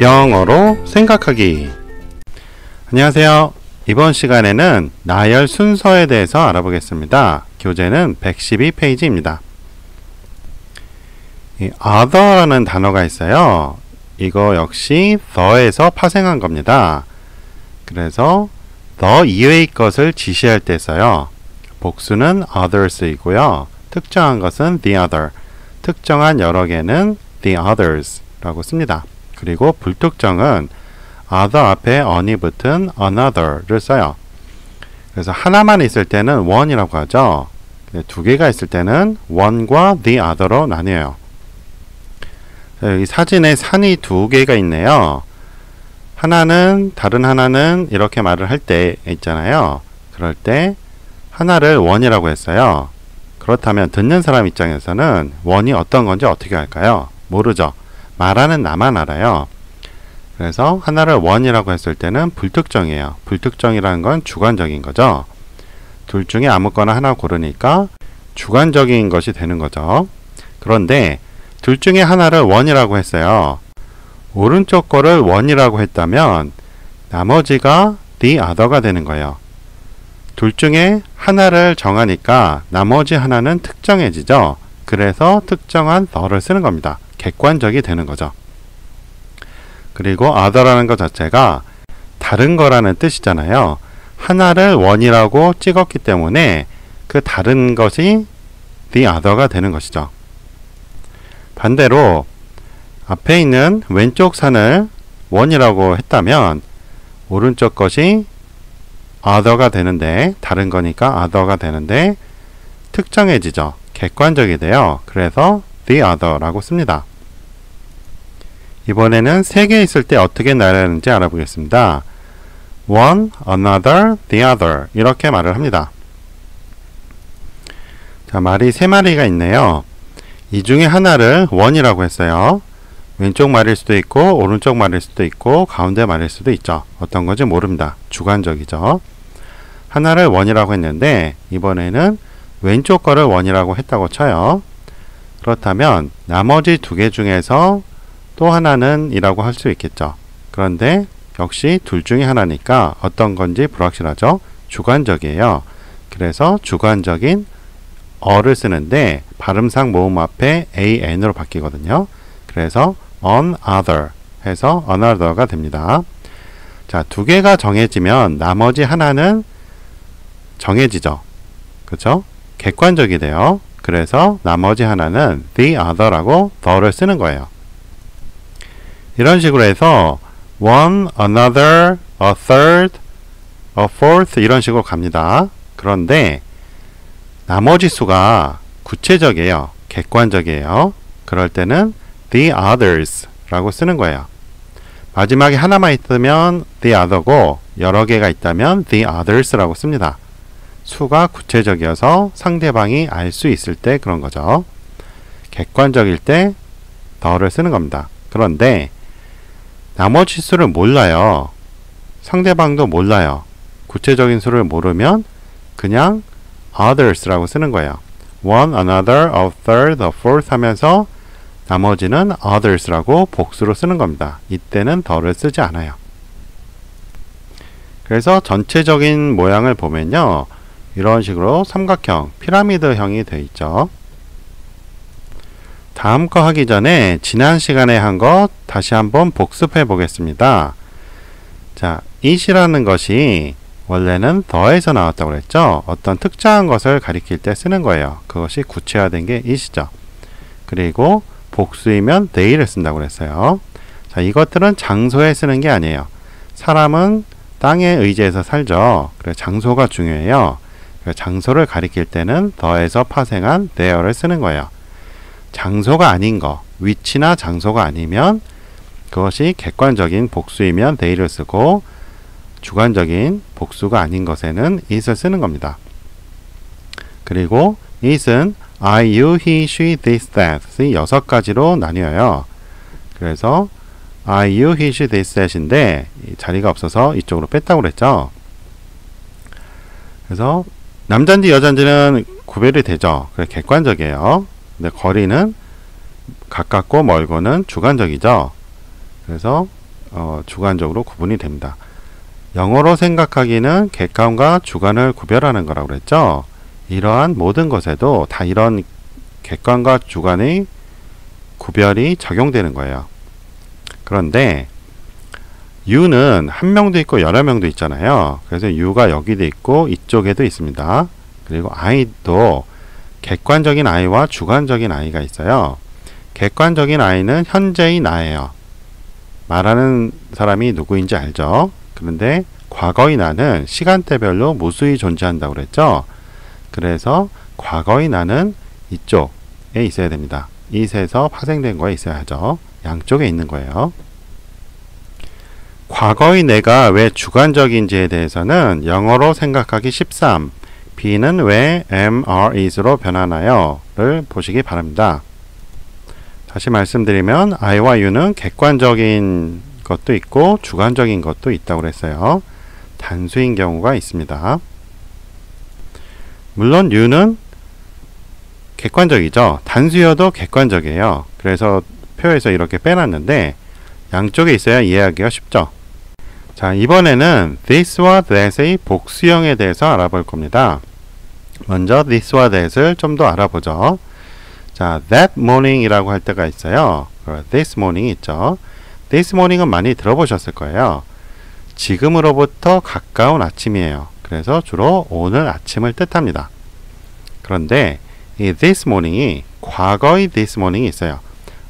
영어로 생각하기. 안녕하세요. 이번 시간에는 나열 순서에 대해서 알아보겠습니다. 교재는 112페이지입니다. 이 other라는 단어가 있어요. 이거 역시 the에서 파생한 겁니다. 그래서 the 이외의 것을 지시할 때 써요. 복수는 others이고요. 특정한 것은 the other, 특정한 여러 개는 the others 라고 씁니다. 그리고 불특정은 other 앞에 on이 붙은 another를 써요. 그래서 하나만 있을 때는 one이라고 하죠. 두 개가 있을 때는 one과 the other로 나뉘어요. 여기 사진에 산이 두 개가 있네요. 하나는, 다른 하나는 이렇게 말을 할 때 있잖아요. 그럴 때 하나를 one이라고 했어요. 그렇다면 듣는 사람 입장에서는 one이 어떤 건지 어떻게 할까요? 모르죠. 말하는 나만 알아요. 그래서 하나를 one이라고 했을 때는 불특정이에요. 불특정이라는 건 주관적인 거죠. 둘 중에 아무거나 하나 고르니까 주관적인 것이 되는 거죠. 그런데 둘 중에 하나를 one이라고 했어요. 오른쪽 거를 one이라고 했다면 나머지가 the other가 되는 거예요. 둘 중에 하나를 정하니까 나머지 하나는 특정해지죠. 그래서 특정한 the를 쓰는 겁니다. 객관적이 되는 거죠. 그리고 other라는 것 자체가 다른 거라는 뜻이잖아요. 하나를 one이라고 찍었기 때문에 그 다른 것이 the other가 되는 것이죠. 반대로 앞에 있는 왼쪽 산을 one이라고 했다면 오른쪽 것이 other가 되는데, 다른 거니까 other가 되는데 특정해지죠. 객관적이 돼요. 그래서 the other라고 씁니다. 이번에는 세 개 있을 때 어떻게 나열하는지 알아보겠습니다. one, another, the other 이렇게 말을 합니다. 자, 말이 세 마리가 있네요. 이 중에 하나를 one이라고 했어요. 왼쪽 말일 수도 있고 오른쪽 말일 수도 있고 가운데 말일 수도 있죠. 어떤 건지 모릅니다. 주관적이죠. 하나를 one이라고 했는데 이번에는 왼쪽 거를 one이라고 했다고 쳐요. 그렇다면 나머지 두 개 중에서 또 하나는 이라고 할 수 있겠죠. 그런데 역시 둘 중에 하나니까 어떤 건지 불확실하죠. 주관적이에요. 그래서 주관적인 어를 쓰는데 발음상 모음 앞에 an으로 바뀌거든요. 그래서 another 해서 another가 됩니다. 자, 두 개가 정해지면 나머지 하나는 정해지죠. 그렇죠? 객관적이 돼요. 그래서 나머지 하나는 the other라고 the를 쓰는 거예요. 이런 식으로 해서 one, another, a third, a fourth 이런 식으로 갑니다. 그런데 나머지 수가 구체적이에요. 객관적이에요. 그럴 때는 the others 라고 쓰는 거예요. 마지막에 하나만 있으면 the other고 여러 개가 있다면 the others 라고 씁니다. 수가 구체적이어서 상대방이 알 수 있을 때 그런 거죠. 객관적일 때 the를 쓰는 겁니다. 그런데 나머지 수를 몰라요. 상대방도 몰라요. 구체적인 수를 모르면 그냥 others라고 쓰는 거예요. one, another, a third, a fourth 하면서 나머지는 others라고 복수로 쓰는 겁니다. 이때는 the를 쓰지 않아요. 그래서 전체적인 모양을 보면요. 이런 식으로 삼각형, 피라미드형이 되어 있죠. 다음 거 하기 전에 지난 시간에 한 거 다시 한번 복습해 보겠습니다. 자, it이라는 것이 원래는 the에서 나왔다고 그랬죠. 어떤 특정한 것을 가리킬 때 쓰는 거예요. 그것이 구체화된 게 it이죠. 그리고 복수이면 they를 쓴다고 그랬어요. 자, 이것들은 장소에 쓰는 게 아니에요. 사람은 땅에 의지해서 살죠. 그래서 장소가 중요해요. 그래서 장소를 가리킬 때는 the에서 파생한 there를 쓰는 거예요. 장소가 아닌 거, 위치나 장소가 아니면 그것이 객관적인 복수이면 they를 쓰고 주관적인 복수가 아닌 것에는 it을 쓰는 겁니다. 그리고 it은 I, you, he, she, this, that 이 6가지로 나뉘어요. 그래서 I, you, he, she, this, that인데 자리가 없어서 이쪽으로 뺐다고 그랬죠. 그래서 남잔지 여잔지는 구별이 되죠. 그래 객관적이에요. 근데 거리는 가깝고 멀고는 주관적이죠. 그래서 주관적으로 구분이 됩니다. 영어로 생각하기는 객관과 주관을 구별하는 거라고 그랬죠. 이러한 모든 것에도 다 이런 객관과 주관의 구별이 적용되는 거예요. 그런데 U는 한 명도 있고 여러 명도 있잖아요. 그래서 U가 여기도 있고 이쪽에도 있습니다. 그리고 I도 객관적인 I와 주관적인 I가 있어요. 객관적인 I는 현재의 나예요. 말하는 사람이 누구인지 알죠? 그런데 과거의 나는 시간대별로 무수히 존재한다고 그랬죠? 그래서 과거의 나는 이쪽에 있어야 됩니다. 이에서 파생된 거에 있어야 하죠. 양쪽에 있는 거예요. 과거의 내가 왜 주관적인지에 대해서는 영어로 생각하기 13, B는 왜 am, are, is로 변하나요? 를 보시기 바랍니다. 다시 말씀드리면 I와 U는 객관적인 것도 있고 주관적인 것도 있다고 그랬어요. 단수인 경우가 있습니다. 물론 U는 객관적이죠. 단수여도 객관적이에요. 그래서 표에서 이렇게 빼놨는데 양쪽에 있어야 이해하기가 쉽죠. 자, 이번에는 this와 that의 복수형에 대해서 알아볼 겁니다. 먼저 this와 that을 좀 더 알아보죠. 자, that morning이라고 할 때가 있어요. this morning이 있죠. this morning은 많이 들어보셨을 거예요. 지금으로부터 가까운 아침이에요. 그래서 주로 오늘 아침을 뜻합니다. 그런데 이 this morning이 과거의 this morning이 있어요.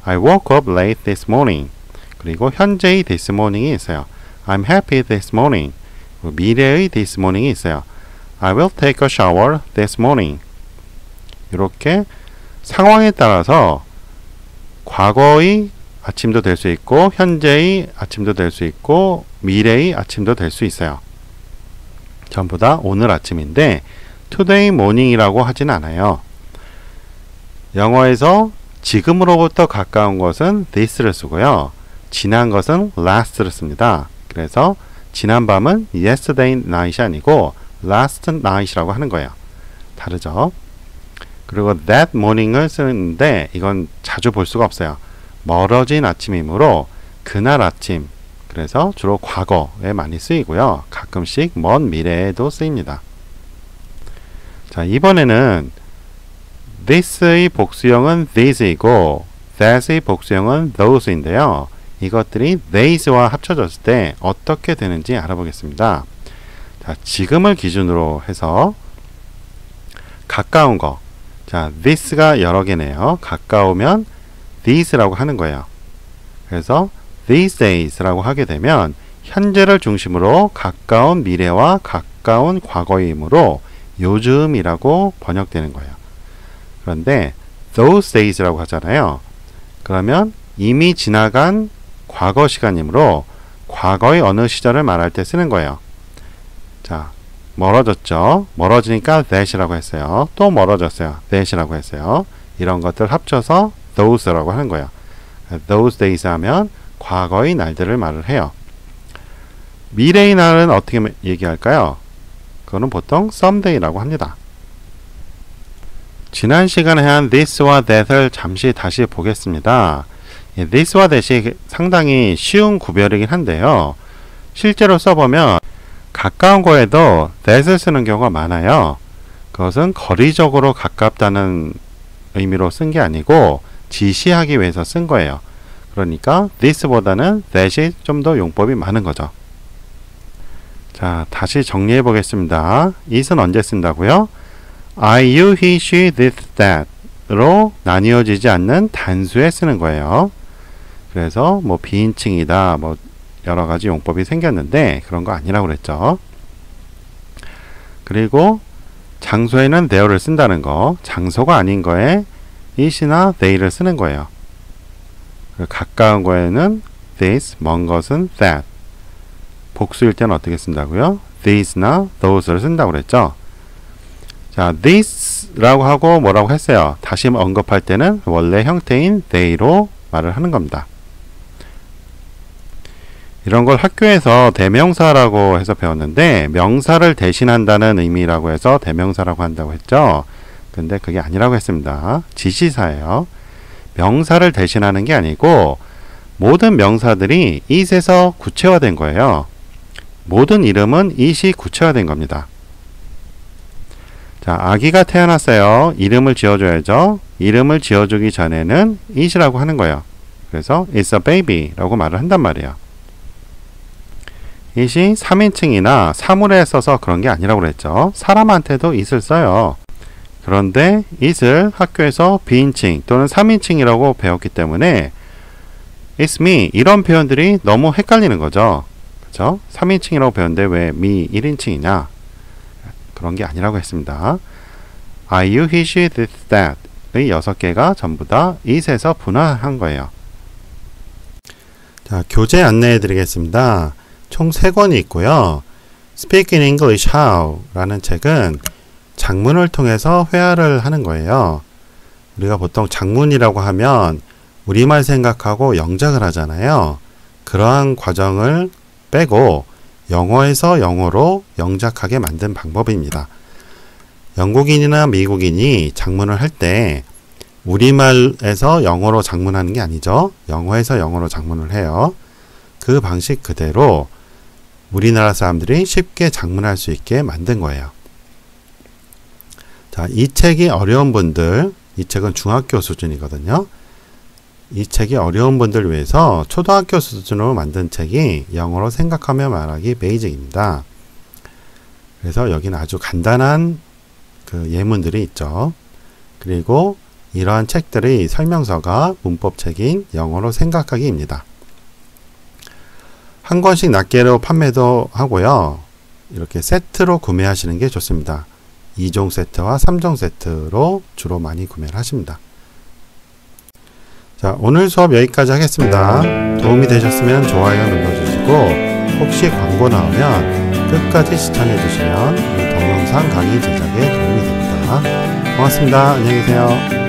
I woke up late this morning. 그리고 현재의 this morning이 있어요. I'm happy this morning. 미래의 this morning이 있어요. I will take a shower this morning. 이렇게 상황에 따라서 과거의 아침도 될 수 있고 현재의 아침도 될 수 있고 미래의 아침도 될 수 있어요. 전부 다 오늘 아침인데 today morning이라고 하진 않아요. 영어에서 지금으로부터 가까운 것은 this를 쓰고요. 지난 것은 last를 씁니다. 그래서 지난 밤은 yesterday night이 아니고 last night이라고 하는 거예요. 다르죠? 그리고 that morning을 쓰는데 이건 자주 볼 수가 없어요. 멀어진 아침이므로 그날 아침, 그래서 주로 과거에 많이 쓰이고요. 가끔씩 먼 미래에도 쓰입니다. 자, 이번에는 this의 복수형은 these이고 that의 복수형은 those인데요. 이것들이 these와 합쳐졌을 때 어떻게 되는지 알아보겠습니다. 자, 지금을 기준으로 해서 가까운 거. 자, this가 여러 개네요. 가까우면 these라고 하는 거예요. 그래서 these days라고 하게 되면 현재를 중심으로 가까운 미래와 가까운 과거이므로 요즘이라고 번역되는 거예요. 그런데 those days라고 하잖아요. 그러면 이미 지나간 과거 시간이므로 과거의 어느 시절을 말할 때 쓰는 거예요. 자, 멀어졌죠. 멀어지니까 that이라고 했어요. 또 멀어졌어요. that이라고 했어요. 이런 것들 합쳐서 those라고 하는 거예요. those days 하면 과거의 날들을 말을 해요. 미래의 날은 어떻게 얘기할까요? 그거는 보통 someday라고 합니다. 지난 시간에 한 this와 that을 잠시 다시 보겠습니다. this와 that이 상당히 쉬운 구별이긴 한데요. 실제로 써보면 가까운 거에도 that을 쓰는 경우가 많아요. 그것은 거리적으로 가깝다는 의미로 쓴 게 아니고 지시하기 위해서 쓴 거예요. 그러니까 this보다는 that이 좀 더 용법이 많은 거죠. 자, 다시 정리해 보겠습니다. it은 언제 쓴다고요? I, you, he, she, this, that로 나뉘어지지 않는 단수에 쓰는 거예요. 그래서 뭐 비인칭이다, 뭐 여러 가지 용법이 생겼는데 그런 거 아니라고 그랬죠. 그리고 장소에는 there를 쓴다는 거, 장소가 아닌 거에 it이나 they를 쓰는 거예요. 가까운 거에는 this, 먼 것은 that. 복수일 때는 어떻게 쓴다고요? these나 those를 쓴다고 그랬죠. 자, this라고 하고 뭐라고 했어요? 다시 언급할 때는 원래 형태인 they로 말을 하는 겁니다. 이런 걸 학교에서 대명사라고 해서 배웠는데 명사를 대신한다는 의미라고 해서 대명사라고 한다고 했죠. 근데 그게 아니라고 했습니다. 지시사예요. 명사를 대신하는 게 아니고 모든 명사들이 it에서 구체화된 거예요. 모든 이름은 it이 구체화된 겁니다. 자, 아기가 태어났어요. 이름을 지어줘야죠. 이름을 지어주기 전에는 it이라고 하는 거예요. 그래서 it's a baby 라고 말을 한단 말이에요. it이 3인칭이나 사물에 써서 그런 게 아니라고 그랬죠. 사람한테도 it을 써요. 그런데 it을 학교에서 비인칭 또는 3인칭이라고 배웠기 때문에 it's me 이런 표현들이 너무 헷갈리는 거죠. 그렇죠? 3인칭이라고 배웠는데 왜 me 1인칭이냐? 그런 게 아니라고 했습니다. I, you, he, she, this, that 의 6개가 전부 다 it에서 분화한 거예요. 자, 교재 안내해 드리겠습니다. 총 3권이 있고요. Speak in English How 라는 책은 작문을 통해서 회화를 하는 거예요. 우리가 보통 작문이라고 하면 우리말 생각하고 영작을 하잖아요. 그러한 과정을 빼고 영어에서 영어로 영작하게 만든 방법입니다. 영국인이나 미국인이 작문을 할 때 우리말에서 영어로 작문하는 게 아니죠. 영어에서 영어로 작문을 해요. 그 방식 그대로 우리나라 사람들이 쉽게 작문할 수 있게 만든 거예요. 자, 이 책이 어려운 분들, 이 책은 중학교 수준이거든요. 이 책이 어려운 분들을 위해서 초등학교 수준으로 만든 책이 영어로 생각하며 말하기 베이직입니다. 그래서 여기는 아주 간단한 그 예문들이 있죠. 그리고 이러한 책들의 설명서가 문법책인 영어로 생각하기입니다. 한 권씩 낱개로 판매도 하고요. 이렇게 세트로 구매하시는 게 좋습니다. 2종 세트와 3종 세트로 주로 많이 구매를 하십니다. 자, 오늘 수업 여기까지 하겠습니다. 도움이 되셨으면 좋아요 눌러주시고 혹시 광고 나오면 끝까지 시청해 주시면 이 동영상 강의 제작에 도움이 됩니다. 고맙습니다. 안녕히 계세요.